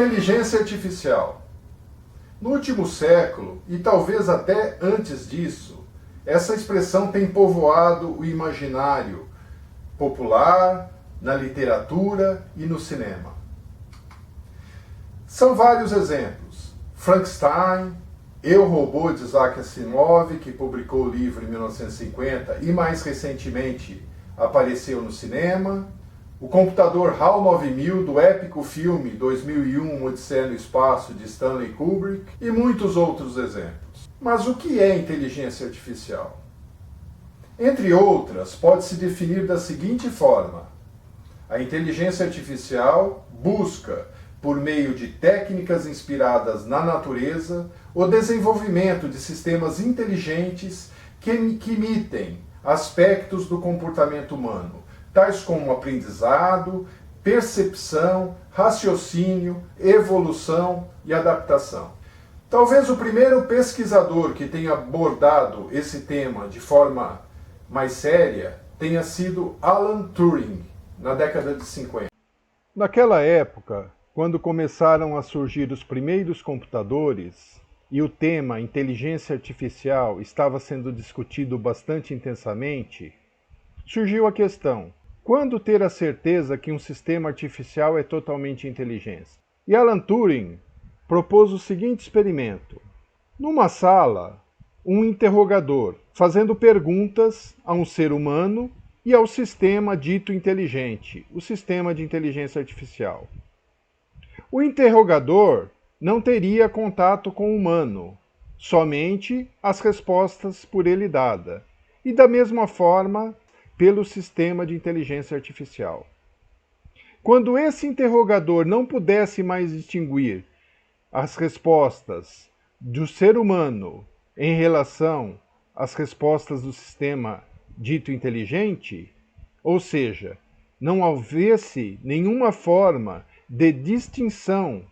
Inteligência artificial. No último século, e talvez até antes disso, essa expressão tem povoado o imaginário popular, na literatura e no cinema. São vários exemplos. Frankenstein, Eu, Robô, de Isaac Asimov, que publicou o livro em 1950 e mais recentemente apareceu no cinema. O computador HAL 9000, do épico filme 2001, Odisseia no Espaço, de Stanley Kubrick, e muitos outros exemplos. Mas o que é inteligência artificial? Entre outras, pode-se definir da seguinte forma: a inteligência artificial busca, por meio de técnicas inspiradas na natureza, o desenvolvimento de sistemas inteligentes que imitem aspectos do comportamento humano, tais como aprendizado, percepção, raciocínio, evolução e adaptação. Talvez o primeiro pesquisador que tenha abordado esse tema de forma mais séria tenha sido Alan Turing, na década de 50. Naquela época, quando começaram a surgir os primeiros computadores e o tema inteligência artificial estava sendo discutido bastante intensamente, surgiu a questão: quando ter a certeza que um sistema artificial é totalmente inteligente? E Alan Turing propôs o seguinte experimento. Numa sala, um interrogador fazendo perguntas a um ser humano e ao sistema dito inteligente, o sistema de inteligência artificial. O interrogador não teria contato com o humano, somente as respostas por ele dadas, e da mesma forma pelo sistema de inteligência artificial. Quando esse interrogador não pudesse mais distinguir as respostas do ser humano em relação às respostas do sistema dito inteligente, ou seja, não houvesse nenhuma forma de distinção,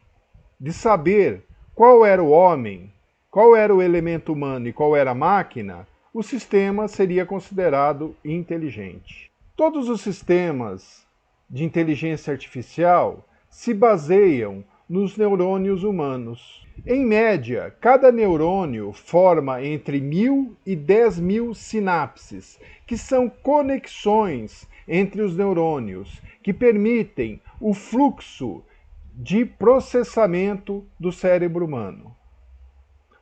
de saber qual era o homem, qual era o elemento humano e qual era a máquina, o sistema seria considerado inteligente. Todos os sistemas de inteligência artificial se baseiam nos neurônios humanos. Em média, cada neurônio forma entre 1.000 e 10.000 sinapses, que são conexões entre os neurônios, que permitem o fluxo de processamento do cérebro humano.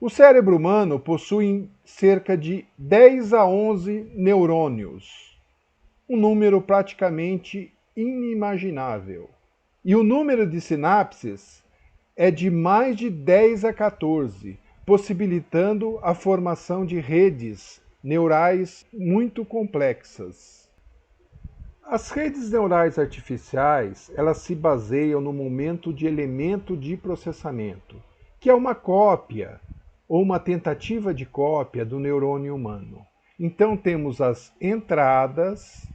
O cérebro humano possui cerca de 10 a 11 neurônios, um número praticamente inimaginável. E o número de sinapses é de mais de 10 a 14, possibilitando a formação de redes neurais muito complexas. As redes neurais artificiais, elas se baseiam no momento de elemento de processamento, que é uma cópia ou uma tentativa de cópia do neurônio humano. Então temos as entradas,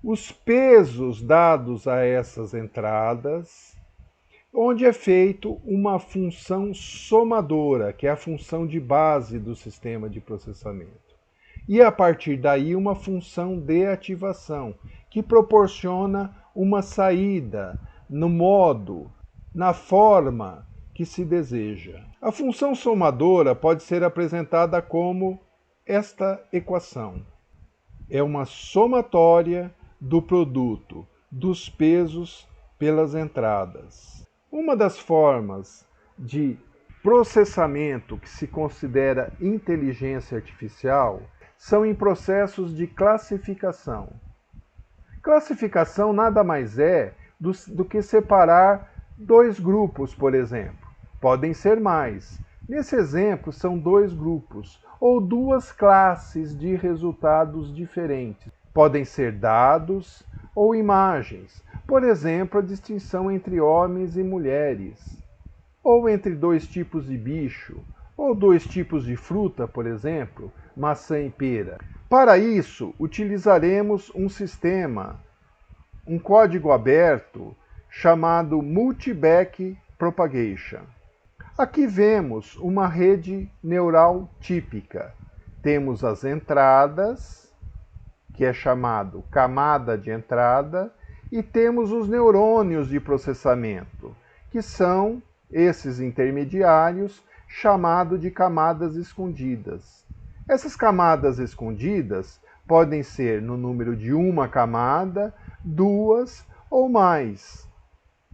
os pesos dados a essas entradas, onde é feito uma função somadora, que é a função de base do sistema de processamento. E a partir daí uma função de ativação, que proporciona uma saída no modo, na forma que se deseja. A função somadora pode ser apresentada como esta equação. É uma somatória do produto dos pesos pelas entradas. Uma das formas de processamento que se considera inteligência artificial são em processos de classificação. Classificação nada mais é do que separar dois grupos, por exemplo. Podem ser mais. Nesse exemplo, são dois grupos, ou duas classes de resultados diferentes. Podem ser dados ou imagens. Por exemplo, a distinção entre homens e mulheres, ou entre dois tipos de bicho, ou dois tipos de fruta, por exemplo, maçã e pera. Para isso, utilizaremos um sistema, um código aberto, chamado Multi-Back Propagation. Aqui vemos uma rede neural típica. Temos as entradas, que é chamado camada de entrada, e temos os neurônios de processamento, que são esses intermediários chamados de camadas escondidas. Essas camadas escondidas podem ser no número de uma camada, duas ou mais.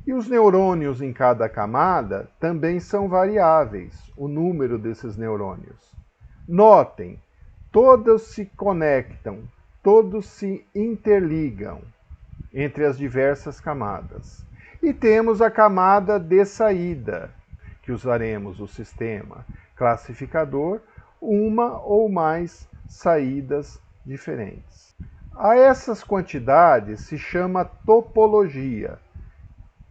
E os neurônios em cada camada também são variáveis, o número desses neurônios. Notem, todos se conectam, todos se interligam entre as diversas camadas. E temos a camada de saída, que usaremos o sistema classificador, uma ou mais saídas diferentes. A essas quantidades se chama topologia.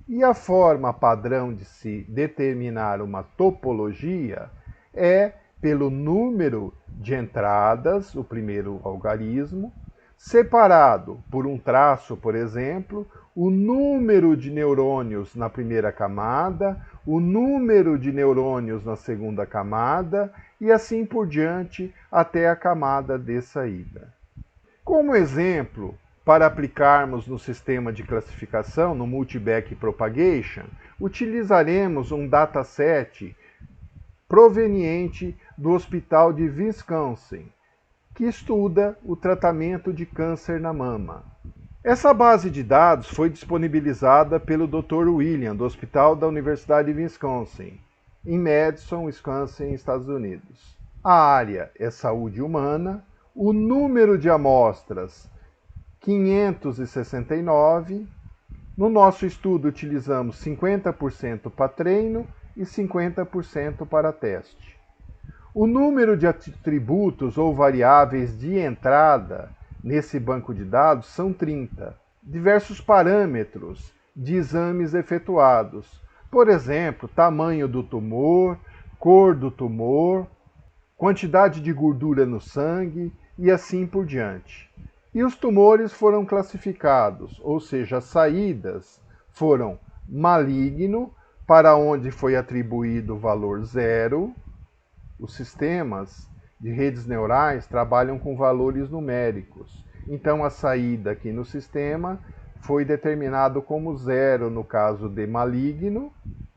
E a forma padrão de se determinar uma topologia é pelo número de entradas, o primeiro algarismo, separado por um traço, por exemplo, o número de neurônios na primeira camada, o número de neurônios na segunda camada e assim por diante até a camada de saída. Como exemplo, para aplicarmos no sistema de classificação, no Multi-Back Propagation, utilizaremos um dataset proveniente do Hospital de Wisconsin, que estuda o tratamento de câncer na mama. Essa base de dados foi disponibilizada pelo Dr. William, do Hospital da Universidade de Wisconsin, em Madison, Wisconsin, Estados Unidos. A área é saúde humana, o número de amostras 569. No nosso estudo utilizamos 50% para treino e 50% para teste. O número de atributos ou variáveis de entrada nesse banco de dados são 30. Diversos parâmetros de exames efetuados. Por exemplo, tamanho do tumor, cor do tumor, quantidade de gordura no sangue e assim por diante. E os tumores foram classificados, ou seja, as saídas foram maligno, para onde foi atribuído o valor 0. Os sistemas de redes neurais trabalham com valores numéricos. Então, a saída aqui no sistema foi determinado como 0 no caso de maligno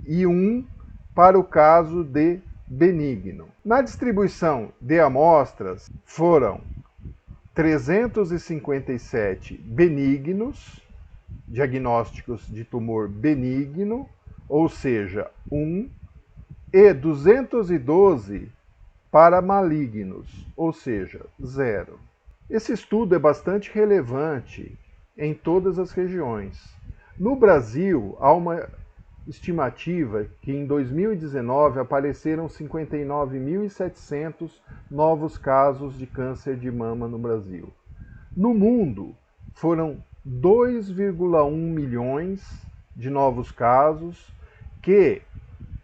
e 1 para o caso de benigno. Na distribuição de amostras, foram 357 benignos, diagnósticos de tumor benigno, ou seja, 1, e 212 para malignos, ou seja, 0. Esse estudo é bastante relevante em todas as regiões. No Brasil, há uma estimativa que em 2019 apareceram 59.700 novos casos de câncer de mama no Brasil. No mundo, foram 2,1 milhões de novos casos que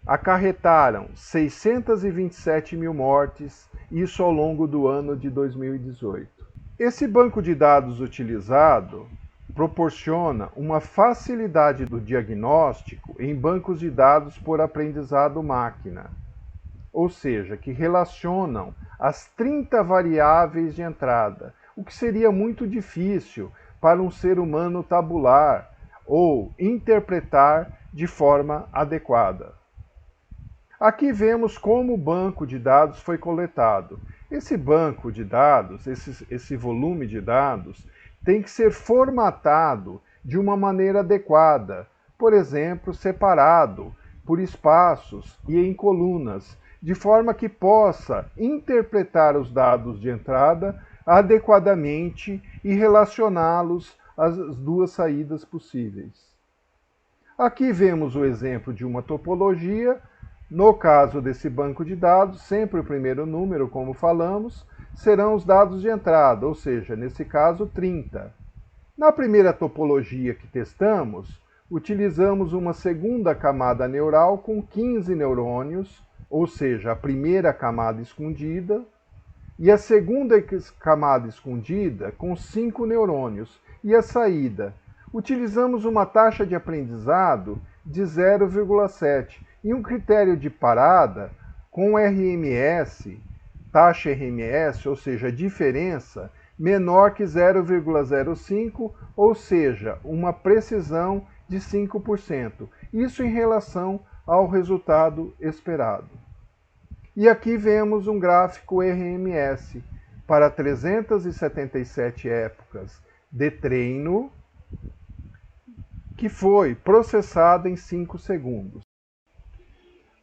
acarretaram 627 mil mortes, isso ao longo do ano de 2018. Esse banco de dados utilizado proporciona uma facilidade do diagnóstico em bancos de dados por aprendizado máquina, ou seja, que relacionam as 30 variáveis de entrada, o que seria muito difícil para um ser humano tabular ou interpretar de forma adequada. Aqui vemos como o banco de dados foi coletado. Esse banco de dados, esse volume de dados, tem que ser formatado de uma maneira adequada, por exemplo, separado por espaços e em colunas, de forma que possa interpretar os dados de entrada adequadamente e relacioná-los às duas saídas possíveis. Aqui vemos o exemplo de uma topologia. No caso desse banco de dados, sempre o primeiro número, como falamos, serão os dados de entrada, ou seja, nesse caso 30. Na primeira topologia que testamos, utilizamos uma segunda camada neural com 15 neurônios, ou seja, a primeira camada escondida, e a segunda camada escondida com 5 neurônios, e a saída. Utilizamos uma taxa de aprendizado de 0,7 e um critério de parada com RMS, taxa RMS, ou seja, a diferença menor que 0,05, ou seja, uma precisão de 5%. Isso em relação ao resultado esperado. E aqui vemos um gráfico RMS para 377 épocas de treino, que foi processado em 5 segundos.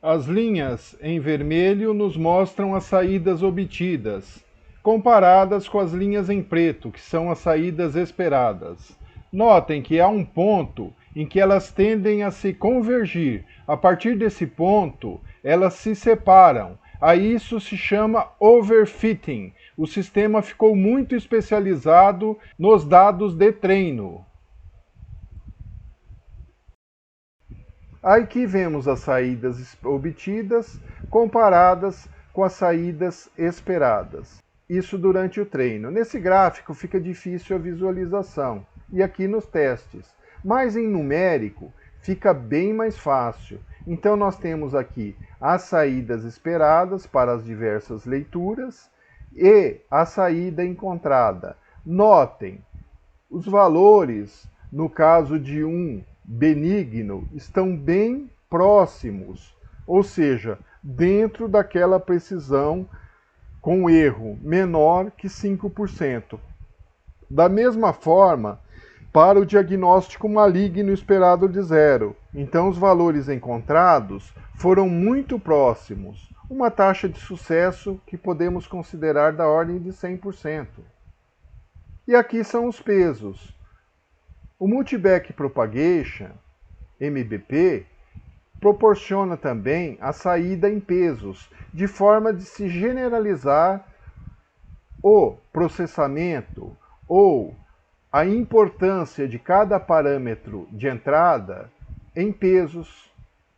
As linhas em vermelho nos mostram as saídas obtidas, comparadas com as linhas em preto, que são as saídas esperadas. Notem que há um ponto em que elas tendem a se convergir. A partir desse ponto, elas se separam. A isso se chama overfitting. O sistema ficou muito especializado nos dados de treino. Aqui vemos as saídas obtidas comparadas com as saídas esperadas. Isso durante o treino. Nesse gráfico fica difícil a visualização, e aqui nos testes. Mas em numérico fica bem mais fácil. Então nós temos aqui as saídas esperadas para as diversas leituras e a saída encontrada. Notem, os valores, no caso de um benigno, estão bem próximos, ou seja, dentro daquela precisão com erro menor que 5%. Da mesma forma, para o diagnóstico maligno esperado de 0. Então, os valores encontrados foram muito próximos, uma taxa de sucesso que podemos considerar da ordem de 100%. E aqui são os pesos. O Multiback Propagation, MBP, proporciona também a saída em pesos, de forma de se generalizar o processamento ou a importância de cada parâmetro de entrada em pesos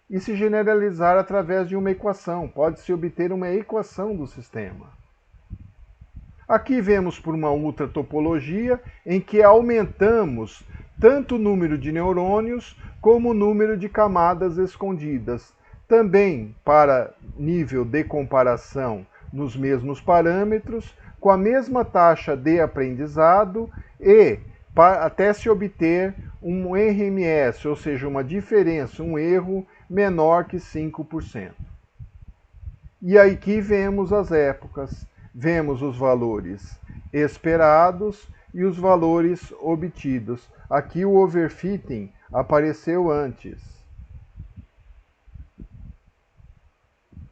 e se generalizar através de uma equação. Pode-se obter uma equação do sistema. Aqui vemos por uma outra topologia em que aumentamos tanto o número de neurônios como o número de camadas escondidas. Também para nível de comparação nos mesmos parâmetros, com a mesma taxa de aprendizado e até se obter um RMS, ou seja, uma diferença, um erro menor que 5%. E aqui vemos as épocas, vemos os valores esperados e os valores obtidos. Aqui o overfitting apareceu antes.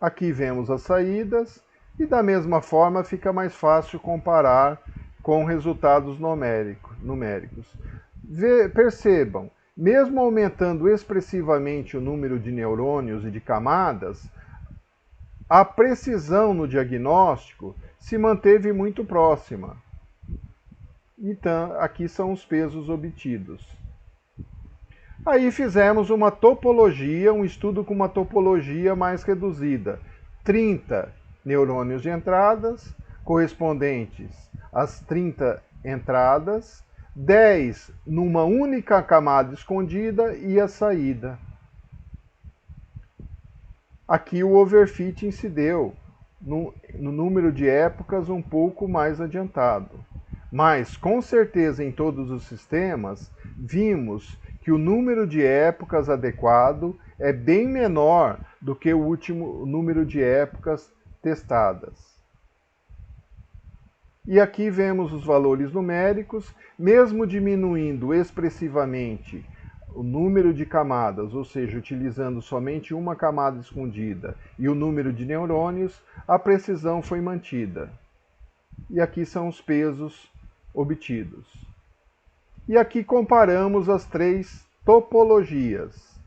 Aqui vemos as saídas e da mesma forma fica mais fácil comparar com resultados numéricos. Percebam, mesmo aumentando expressivamente o número de neurônios e de camadas, a precisão no diagnóstico se manteve muito próxima. Então, aqui são os pesos obtidos. Aí fizemos uma topologia, um estudo com uma topologia mais reduzida. 30 neurônios de entradas, correspondentes às 30 entradas, 10 numa única camada escondida e a saída. Aqui o overfitting se deu no número de épocas um pouco mais adiantado. Mas, com certeza, em todos os sistemas, vimos que o número de épocas adequado é bem menor do que o último número de épocas testadas. E aqui vemos os valores numéricos, mesmo diminuindo expressivamente o número de camadas, ou seja, utilizando somente uma camada escondida, e o número de neurônios, a precisão foi mantida. E aqui são os pesos obtidos. E aqui comparamos as 3 topologias.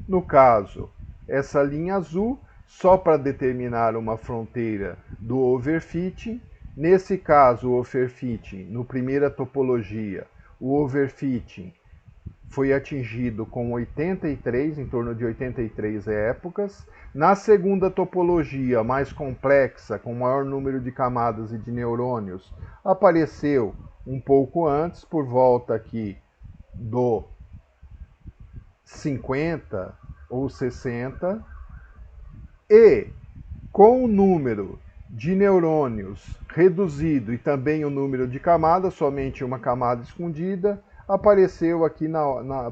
No caso, essa linha azul, só para determinar uma fronteira do overfitting. Nesse caso, o overfitting, no primeira topologia, o overfitting foi atingido com 83, em torno de 83 épocas. Na segunda topologia, mais complexa, com maior número de camadas e de neurônios, apareceu um pouco antes, por volta aqui do 50 ou 60, e com o número de neurônios reduzido e também o número de camadas, somente uma camada escondida, apareceu aqui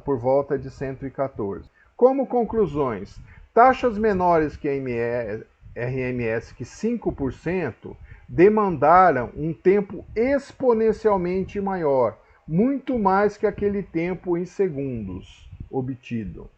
por volta de 114. Como conclusões, taxas menores que a RMS, que 5%, demandaram um tempo exponencialmente maior, muito mais que aquele tempo em segundos obtido.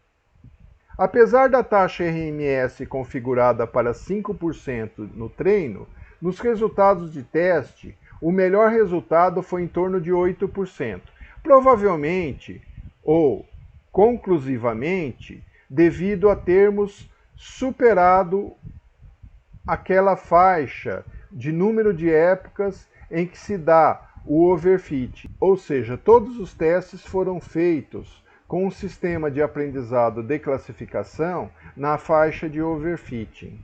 Apesar da taxa RMS configurada para 5% no treino, nos resultados de teste, o melhor resultado foi em torno de 8%, provavelmente ou conclusivamente devido a termos superado aquela faixa de número de épocas em que se dá o overfit, ou seja, todos os testes foram feitos com um sistema de aprendizado de classificação na faixa de overfitting.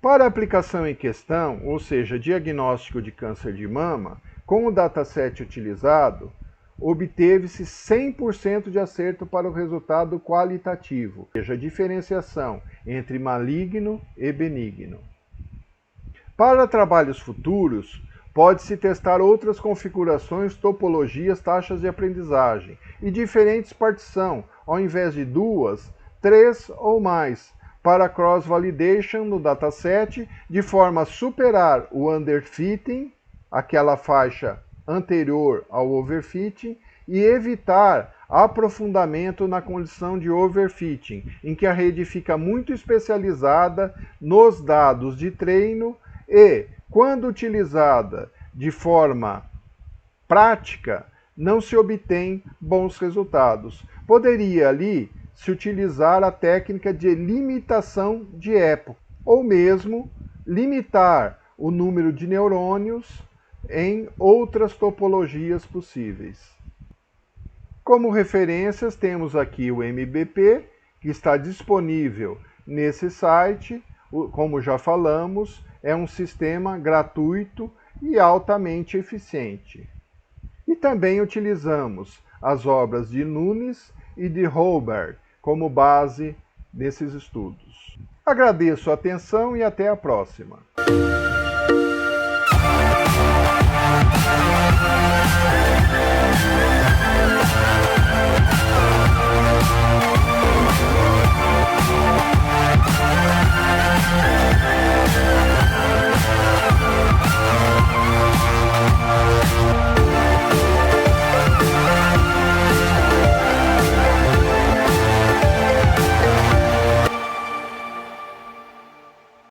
Para a aplicação em questão, ou seja, diagnóstico de câncer de mama, com o dataset utilizado, obteve-se 100% de acerto para o resultado qualitativo, ou seja, a diferenciação entre maligno e benigno. Para trabalhos futuros, pode-se testar outras configurações, topologias, taxas de aprendizagem e diferentes partição, ao invés de 2, 3 ou mais, para cross-validation no dataset, de forma a superar o underfitting, aquela faixa anterior ao overfitting, e evitar aprofundamento na condição de overfitting, em que a rede fica muito especializada nos dados de treino e, quando utilizada de forma prática, não se obtém bons resultados. Poderia ali se utilizar a técnica de limitação de época, ou mesmo limitar o número de neurônios em outras topologias possíveis. Como referências, temos aqui o MBP, que está disponível nesse site. Como já falamos, é um sistema gratuito e altamente eficiente. E também utilizamos as obras de Nunes e de Holberg como base desses estudos. Agradeço a atenção e até a próxima.